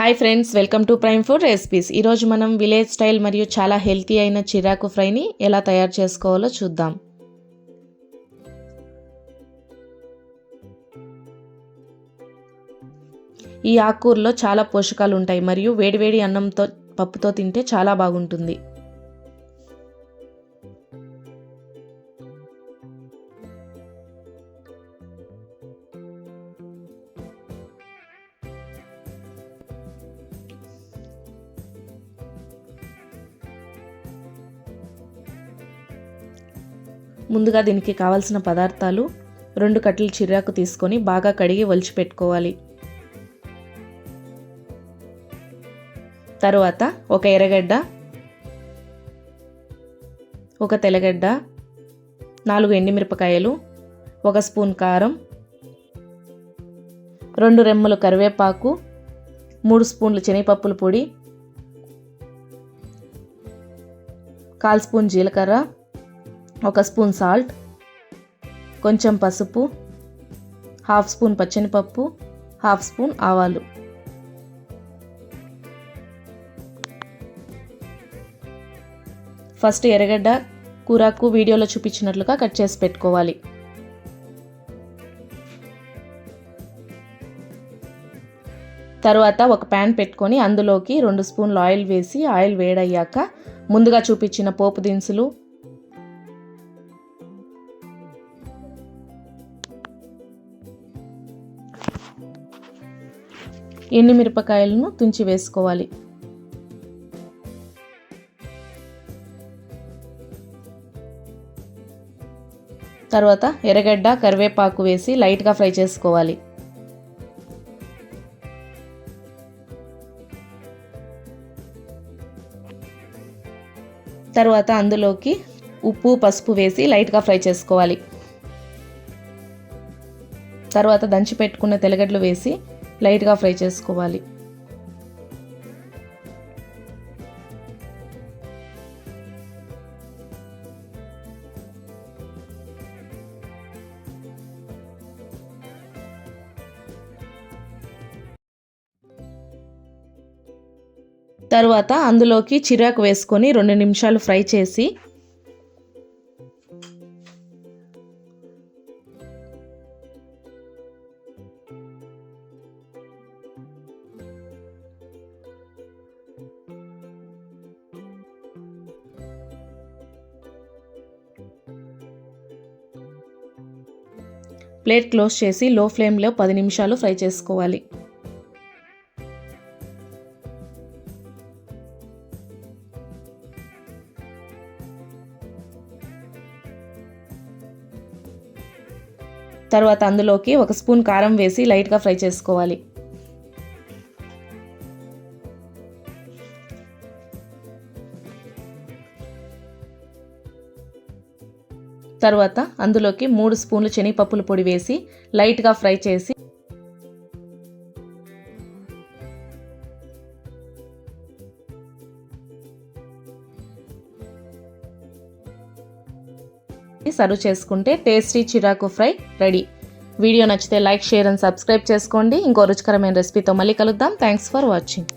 Hi friends, welcome to prime food recipes. ఈరోజు మనం village style మరియు చాలా హెల్తీ అయిన చిరాకు ఫ్రైని ఎలా తయారు చేసుకోవాలో చూద్దాం. ఈ ఆకుకూరలో చాలా పోషకాలు ఉంటాయి మరియు వేడివేడి అన్నంతో పప్పుతో తింటే చాలా బాగుంటుంది. ముందుగా దీనికి కావాల్సిన పదార్థాలు: 2 కట్టలు చిరాకు తీసుకొని బాగా కడిగి ఒలిచి పెట్టుకోవాలి. తరువాత ఒక ఎర్రగడ్డ, ఒక తెల్లగడ్డ, 4 ఎండుమిరపకాయలు, 1 స్పూన్ కారం, 2 రెమ్మలు కరివేపాకు, 3 స్పూన్లు శనగపప్పుల పొడి, 1/4 స్పూన్ జీలకర్ర, 1 స్పూన్ సాల్ట్, కొంచెం పసుపు, 1/2 స్పూన్ పచ్చెనపప్పు, 1/2 స్పూన్ ఆవాలు. ఫస్ట్ ఎర్రగడ్డ కూరకు వీడియోలో చూపించినట్లుగా కట్ చేసి పెట్టుకోవాలి. తరువాత ఒక ప్యాన్ పెట్టుకొని అందులోకి 2 స్పూన్లు ఆయిల్ వేసి ఆయిల్ వేడయ్యాక ముందుగా చూపించిన పోపు దినుసులు, ఎండుమిరపకాయలను తుంచి వేసుకోవాలి. తర్వాత ఎర్రగడ్డ, కరివేపాకు వేసి లైట్గా ఫ్రై చేసుకోవాలి. తర్వాత అందులోకి ఉప్పు, పసుపు వేసి లైట్గా ఫ్రై చేసుకోవాలి. తర్వాత దంచి పెట్టుకున్న తెల్లగడ్డలు వేసి లైట్గా ఫ్రై చేసుకోవాలి. తర్వాత అందులోకి చిరాకు వేసుకొని 2 నిమిషాలు ఫ్రై చేసి ప్లేట్ క్లోజ్ చేసి లో ఫ్లేమ్లో 10 నిమిషాలు ఫ్రై చేసుకోవాలి. తర్వాత అందులోకి 1 స్పూన్ కారం వేసి లైట్గా ఫ్రై చేసుకోవాలి. తర్వాత అందులోకి 3 స్పూన్లు శనగపప్పుల పొడి వేసి లైట్గా ఫ్రై చేసి సర్వ్ చేసుకుంటే టేస్టీ చిరాకు ఫ్రై రెడీ. వీడియో నచ్చితే లైక్, షేర్ అండ్ సబ్స్క్రైబ్ చేసుకోండి. ఇంకో రుచికరమైన రెసిపీతో మళ్ళీ కలుద్దాం. Thanks for watching.